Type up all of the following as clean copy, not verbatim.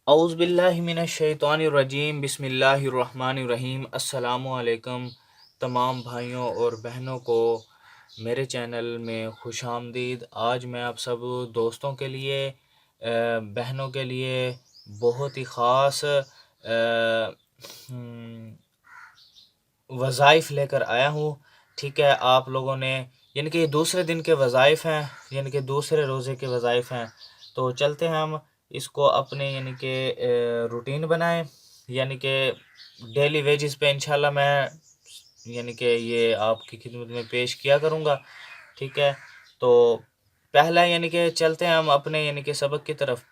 اعوذ باللہ من الشیطان الرجیم، بسم اللہ الرحمن الرحیم۔ السلام علیکم تمام بھائیوں اور بہنوں کو میرے چینل میں خوش آمدید۔ آج میں آپ سب دوستوں کے لیے بہنوں کے لیے بہت ہی خاص وظائف لے کر آیا ہوں۔ ٹھیک ہے، آپ لوگوں نے یعنی کہ یہ دوسرے دن کے وظائف ہیں، یعنی کہ دوسرے روزے کے وظائف ہیں۔ تو چلتے ہیں ہم اس کو اپنے یعنی کہ روٹین بنائیں، یعنی کہ ڈیلی ویجز پہ انشاءاللہ میں یعنی کہ یہ آپ کی خدمت میں پیش کیا کروں گا۔ ٹھیک ہے، تو پہلا یعنی کہ چلتے ہیں ہم اپنے یعنی کہ سبق کی طرف۔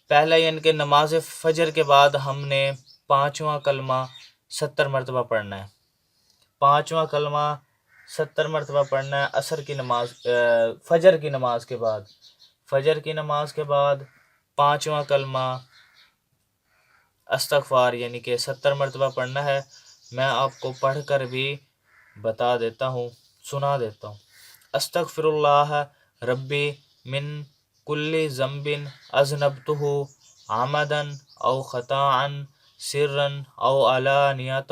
پہلا یعنی کہ نماز فجر کے بعد ہم نے 5واں کلمہ 70 مرتبہ پڑھنا ہے۔ 5واں کلمہ 70 مرتبہ پڑھنا ہے عصر کی نماز فجر کی نماز کے بعد۔ فجر کی نماز کے بعد 5واں کلمہ استغفار یعنی کہ 70 مرتبہ پڑھنا ہے۔ میں آپ کو پڑھ کر بھی بتا دیتا ہوں، سنا دیتا ہوں۔ استغفر اللہ ربی من کل ذنب اذنبتہ عمدا او خطاء سرا او علانیۃ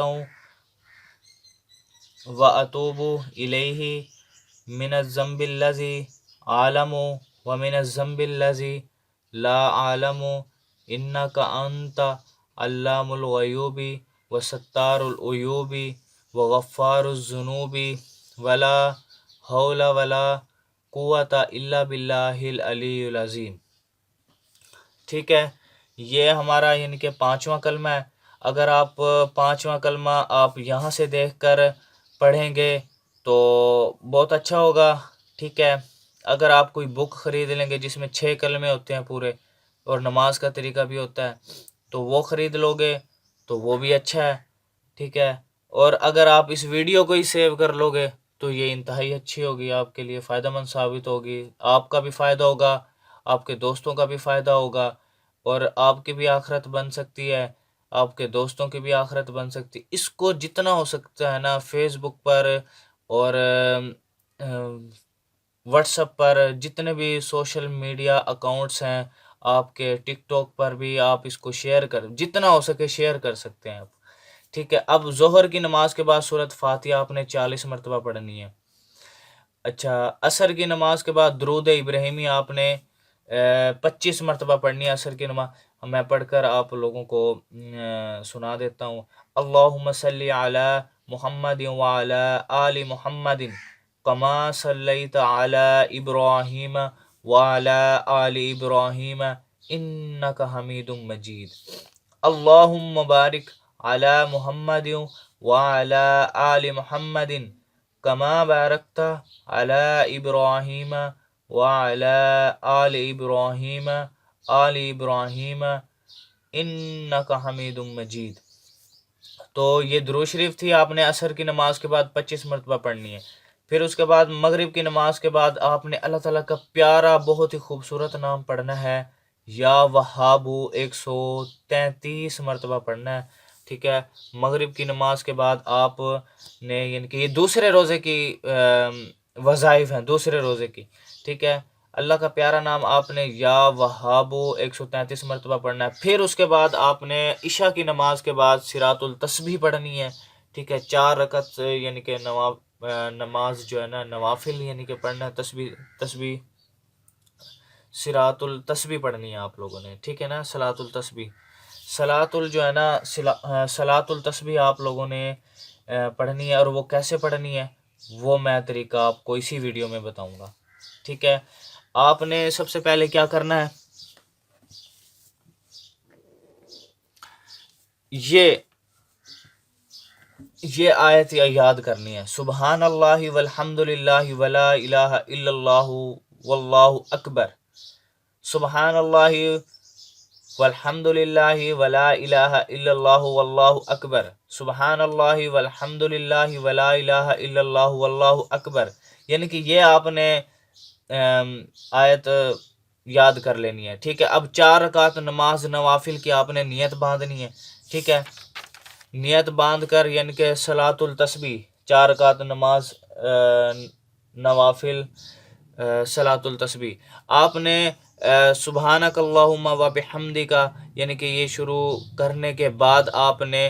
واتوب الیہ من الذنب الذی اعلم ومن الذنب الذی لا اعلم انک انت علام الغیوب وستار العیوب وغفار الذنوب ولا حول ولا قوت الا باللہ العلی العظیم۔ ٹھیک ہے، یہ ہمارا یعنی کہ 5واں کلمہ ہے۔ اگر آپ 5واں کلمہ آپ یہاں سے دیکھ کر پڑھیں گے تو بہت اچھا ہوگا۔ ٹھیک ہے، اگر آپ کوئی بک خرید لیں گے جس میں 6 کلمے ہوتے ہیں پورے اور نماز کا طریقہ بھی ہوتا ہے تو وہ خرید لو گے تو وہ بھی اچھا ہے۔ ٹھیک ہے، اور اگر آپ اس ویڈیو کو ہی سیو کر لو گے تو یہ انتہائی اچھی ہوگی، آپ کے لیے فائدہ مند ثابت ہوگی۔ آپ کا بھی فائدہ ہوگا، آپ کے دوستوں کا بھی فائدہ ہوگا، اور آپ کی بھی آخرت بن سکتی ہے، آپ کے دوستوں کی بھی آخرت بن سکتی ہے۔ اس کو جتنا ہو سکتا ہے نا فیس بک پر اور واٹس ایپ پر، جتنے بھی سوشل میڈیا اکاؤنٹس ہیں آپ کے، ٹک ٹاک پر بھی آپ اس کو شیئر کر، جتنا ہو سکے شیئر کر سکتے ہیں آپ۔ ٹھیک ہے، اب ظہر کی نماز کے بعد سورۃ فاتحہ آپ نے 40 مرتبہ پڑھنی ہے۔ اچھا، عصر کی نماز کے بعد درود ابراہیمی آپ نے 25 مرتبہ پڑھنی ہے عصر کی نماز۔ میں پڑھ کر آپ لوگوں کو سنا دیتا ہوں۔ اللہم صلی علی محمد وعلی آل محمد کما صلیت علی ابراہیم وعلی آل ابراہیم انک حمید مجید۔ اللہم بارک علی محمد وعلی آل محمد کما بارکت علی ابراہیم وعلی آل ابراہیم انک حمید مجید۔ تو یہ درود شریف تھی، آپ نے عصر کی نماز کے بعد 25 مرتبہ پڑھنی ہے۔ پھر اس کے بعد مغرب کی نماز کے بعد آپ نے اللہ تعالیٰ کا پیارا بہت ہی خوبصورت نام پڑھنا ہے، یا وہابو، 133 مرتبہ پڑھنا ہے۔ ٹھیک ہے، مغرب کی نماز کے بعد آپ نے یعنی کہ یہ دوسرے روزے کی وظائف ہیں، دوسرے روزے کی۔ ٹھیک ہے، اللہ کا پیارا نام آپ نے یا وہابو 133 مرتبہ پڑھنا ہے۔ پھر اس کے بعد آپ نے عشاء کی نماز کے بعد صراط التسبیح پڑھنی ہے۔ ٹھیک ہے، 4 رکعت یعنی کہ نماز جو ہے نا نوافل یعنی کہ پڑھنا ہے، تسبیح صراط التسبیح پڑھنی ہے آپ لوگوں نے۔ ٹھیک ہے نا، صلاۃ التسبیح، جو ہے نا صلاۃ التسبیح آپ لوگوں نے پڑھنی ہے، اور وہ کیسے پڑھنی ہے وہ میں طریقہ آپ کو اسی ویڈیو میں بتاؤں گا۔ ٹھیک ہے، آپ نے سب سے پہلے کیا کرنا ہے، یہ آیت یاد کرنی ہے، سبحان اللہ والحمد للہ ولا الہ الا اللہ واللہ اکبر۔ سبحان اللہ والحمد للہ ولا الہ الا اللہ واللہ اکبر۔ سبحان اللہ والحمد للہ ولا الہ الا اللہ واللہ اکبر، یعنی کہ یہ آپ نے آیت یاد کر لینی ہے۔ ٹھیک ہے، اب 4 رکعت نماز نوافل کی آپ نے نیت باندھنی ہے۔ ٹھیک ہے، نیت باندھ کر یعنی کہ صلاۃ التسبیح، 4 رکعت نماز نوافل صلاۃ التسبیح، آپ نے سبحانک اللہم و بحمدک یعنی کہ یہ شروع کرنے کے بعد آپ نے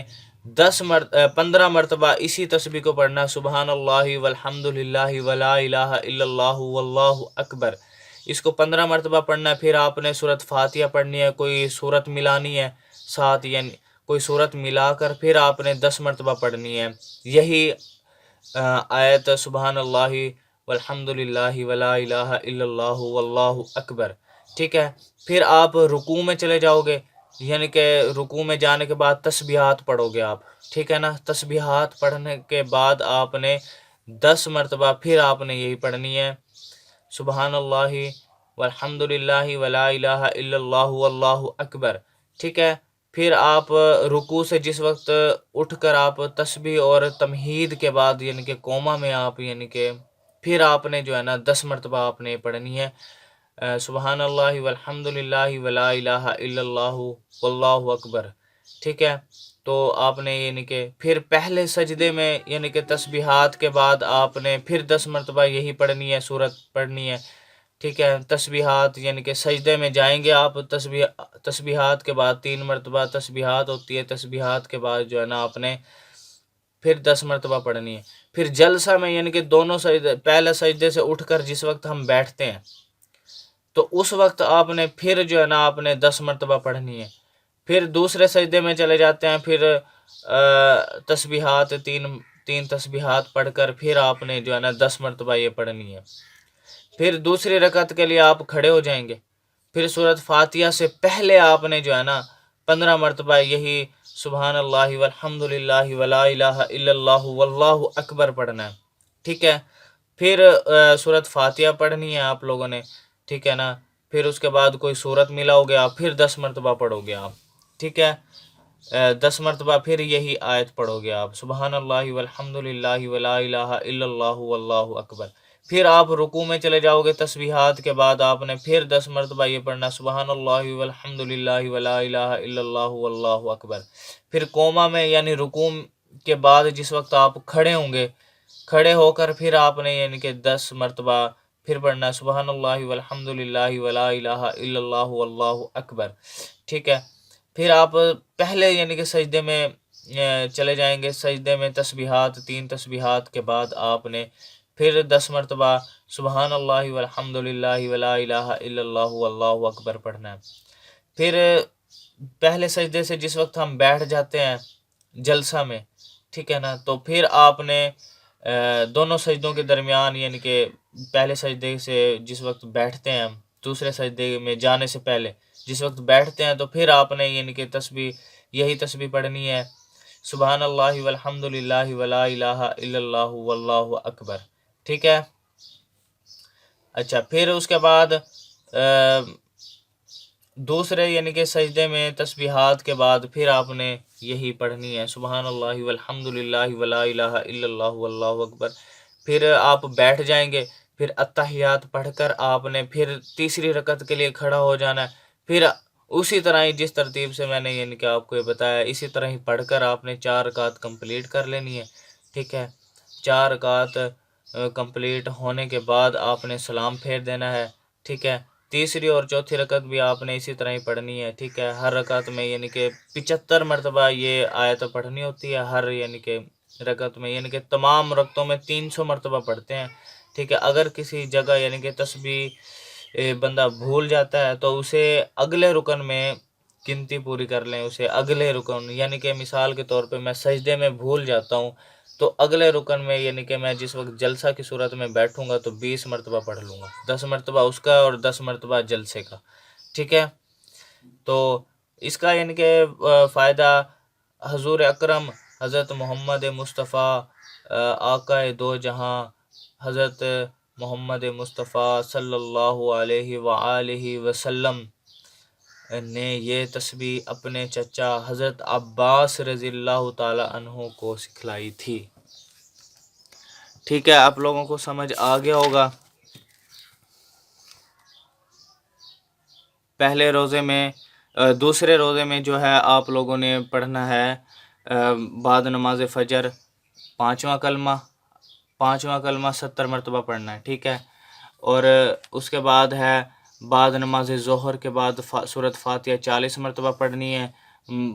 15 مرتبہ اسی تسبیح کو پڑھنا، سبحان اللہ والحمد للہ ولا الہ الا اللہ واللہ اکبر۔ اس کو 15 مرتبہ پڑھنا ہے۔ پھر آپ نے سورۃ فاتحہ پڑھنی ہے، کوئی سورت ملانی ہے ساتھ، یعنی کوئی سورت ملا کر پھر آپ نے 10 مرتبہ پڑھنی ہے یہی آیت سبحان اللہ والحمد للہ ولا الہ الا اللہ واللہ اکبر، ٹھیک ہے۔ پھر آپ رکوع میں چلے جاؤ گے، یعنی کہ رکوع میں جانے کے بعد تسبیحات پڑھو گے آپ، ٹھیک ہے نا۔ تسبیحات پڑھنے کے بعد آپ نے 10 مرتبہ پھر آپ نے یہی پڑھنی ہے، سبحان اللہ والحمد للہ ولا الہ الا اللہ واللہ اکبر، ٹھیک ہے۔ پھر آپ رکوع سے جس وقت اٹھ کر آپ تسبیح اور تمہید کے بعد یعنی کہ کوما میں آپ یعنی کہ پھر آپ نے جو ہے نا 10 مرتبہ آپ نے پڑھنی ہے، سبحان اللہ والحمد للہ ولا الہ الا اللہ واللہ اکبر، ٹھیک ہے۔ تو آپ نے یعنی کہ پھر پہلے سجدے میں یعنی کہ تسبیحات کے بعد آپ نے پھر 10 مرتبہ یہی پڑھنی ہے، سورت پڑھنی ہے، ٹھیک ہے۔ تسبیحات یعنی کہ سجدے میں جائیں گے آپ، تسبیحات کے بعد 3 مرتبہ تسبیحات ہوتی ہے، تسبیحات کے بعد جو ہے نا آپ نے پھر 10 مرتبہ پڑھنی ہے۔ پھر جلسہ میں یعنی کہ دونوں سجدے، پہلے سجدے سے اٹھ کر جس وقت ہم بیٹھتے ہیں تو اس وقت آپ نے پھر جو ہے نا آپ نے 10 مرتبہ پڑھنی ہے۔ پھر دوسرے سجدے میں چلے جاتے ہیں، پھر تسبیحات تین تسبیحات پڑھ کر پھر آپ نے جو ہے نا 10 مرتبہ یہ پڑھنی ہے۔ پھر دوسری رکعت کے لیے آپ کھڑے ہو جائیں گے، پھر سورۃ فاتحہ سے پہلے آپ نے جو ہے نا 15 مرتبہ یہی سبحان اللہ والحمد للہ ولا الہ الا اللہ واللہ اکبر پڑھنا ہے، ٹھیک ہے۔ پھر سورۃ فاتحہ پڑھنی ہے آپ لوگوں نے، ٹھیک ہے نا۔ پھر اس کے بعد کوئی سورت ملا ہو گیا، پھر 10 مرتبہ پڑھو گے آپ، ٹھیک ہے۔ 10 مرتبہ پھر یہی آیت پڑھو گے آپ، سبحان اللہ والحمد للہ ولا الہ الا اللہ واللہ اکبر۔ پھر آپ رکوع میں چلے جاؤ گے، تسبیحات کے بعد آپ نے پھر 10 مرتبہ یہ پڑھنا، سبحان اللہ والحمد للہ ولا الہ الا اللہ واللہ اکبر۔ پھر کوما میں یعنی رکوع کے بعد جس وقت آپ کھڑے ہوں گے، کھڑے ہو کر پھر آپ نے یعنی کہ 10 مرتبہ پھر پڑھنا ہے، سبحان اللہ والحمد للہ ولا الہ الا اللہ واللہ اکبر، ٹھیک ہے۔ پھر آپ پہلے یعنی کہ سجدے میں چلے جائیں گے، سجدے میں تسبیحات 3 تسبیحات کے بعد آپ نے پھر 10 مرتبہ سبحان اللہ والحمد للہ ولا الہ الا اللہ واللہ اکبر پڑھنا ہے۔ پھر پہلے سجدے سے جس وقت ہم بیٹھ جاتے ہیں جلسہ میں، ٹھیک ہے نا، تو پھر آپ نے دونوں سجدوں کے درمیان یعنی کہ پہلے سجدے سے جس وقت بیٹھتے ہیں ہم، دوسرے سجدے میں جانے سے پہلے جس وقت بیٹھتے ہیں تو پھر آپ نے یعنی کہ یہی تسبیح پڑھنی ہے، سبحان اللہ والحمد للہ ولا الہ الا اللہ واللہ اکبر، ٹھیک ہے۔ اچھا، پھر اس کے بعد دوسرے یعنی کہ سجدے میں تسبیحات کے بعد پھر آپ نے یہی پڑھنی ہے، سبحان اللہ والحمد للہ ولا الہ الا اللہ واللہ اکبر۔ پھر آپ بیٹھ جائیں گے، پھر اتحیات پڑھ کر آپ نے پھر تیسری رکعت کے لیے کھڑا ہو جانا ہے، پھر اسی طرح ہی جس ترتیب سے میں نے یعنی کہ آپ کو یہ بتایا اسی طرح ہی پڑھ کر آپ نے 4 رکعت کمپلیٹ کر لینی ہے، ٹھیک ہے۔ 4 رکعت کمپلیٹ ہونے کے بعد آپ نے سلام پھیر دینا ہے، ٹھیک ہے۔ تیسری اور چوتھی رکعت بھی آپ نے اسی طرح ہی پڑھنی ہے، ٹھیک ہے۔ ہر رکعت میں یعنی کہ 75 مرتبہ یہ آیت پڑھنی ہوتی ہے ہر یعنی کہ رکعت میں، یعنی کہ تمام رکعتوں میں 300 مرتبہ پڑھتے ہیں، ٹھیک ہے۔ اگر کسی جگہ یعنی کہ تسبیح بندہ بھول جاتا ہے تو اسے اگلے رکن میں گنتی پوری کر لیں، اسے اگلے رکن یعنی کہ مثال کے طور پہ میں سجدے میں بھول جاتا ہوں تو اگلے رکن میں یعنی کہ میں جس وقت جلسہ کی صورت میں بیٹھوں گا تو 20 مرتبہ پڑھ لوں گا، 10 مرتبہ اس کا اور 10 مرتبہ جلسے کا، ٹھیک ہے۔ تو اس کا یعنی کہ فائدہ حضور اکرم حضرت محمد مصطفیٰ آقا دو جہاں حضرت محمد مصطفیٰ صلی اللہ علیہ وآلہ وسلم نے یہ تسبیح اپنے چچا حضرت عباس رضی اللہ تعالی عنہ کو سکھلائی تھی، ٹھیک ہے۔ آپ لوگوں کو سمجھ آ گیا ہوگا۔ پہلے روزے میں دوسرے روزے میں جو ہے آپ لوگوں نے پڑھنا ہے بعد نماز فجر 5واں کلمہ 70 مرتبہ پڑھنا ہے، ٹھیک ہے۔ اور اس کے بعد ہے بعد نماز ظہر کے بعد سورۃ فاتحہ 40 مرتبہ پڑھنی ہے،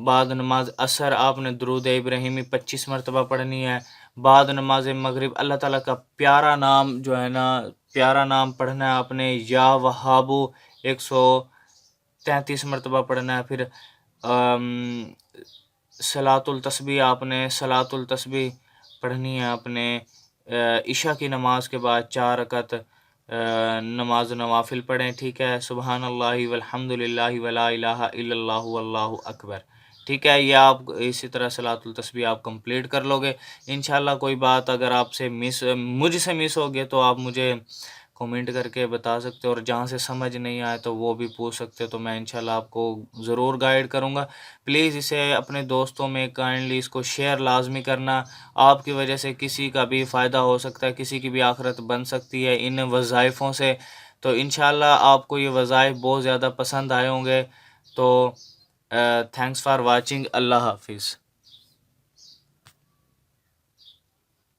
بعد نماز عصر آپ نے درود ابراہیمی 25 مرتبہ پڑھنی ہے، بعد نماز مغرب اللہ تعالیٰ کا پیارا نام جو ہے نا پیارا نام پڑھنا ہے آپ نے، یا وہابو 133 مرتبہ پڑھنا ہے، پھر صلاۃ التسبیح آپ نے صلاۃ التسبیح پڑھنی ہے آپ نے، عشاء کی نماز کے بعد 4 رکعت نماز نوافل پڑھیں، ٹھیک ہے، سبحان اللہ والحمد للہ ولا الہ الا اللہ واللہ اکبر، ٹھیک ہے، یہ آپ اسی طرح صلاۃ التسبیح آپ کمپلیٹ کر لو گے انشاءاللہ۔ کوئی بات اگر آپ سے مجھ سے مس ہو گئے تو آپ مجھے کومنٹ کر کے بتا سکتے ہو، اور جہاں سے سمجھ نہیں آئے تو وہ بھی پوچھ سکتے ہو، تو میں انشاءاللہ آپ کو ضرور گائیڈ کروں گا۔ پلیز اسے اپنے دوستوں میں کائنڈلی اس کو شیئر لازمی کرنا، آپ کی وجہ سے کسی کا بھی فائدہ ہو سکتا ہے، کسی کی بھی آخرت بن سکتی ہے ان وظائفوں سے، تو انشاءاللہ آپ کو یہ وظائف بہت زیادہ پسند آئے ہوں گے۔ تو تھینکس فار واچنگ، اللہ حافظ۔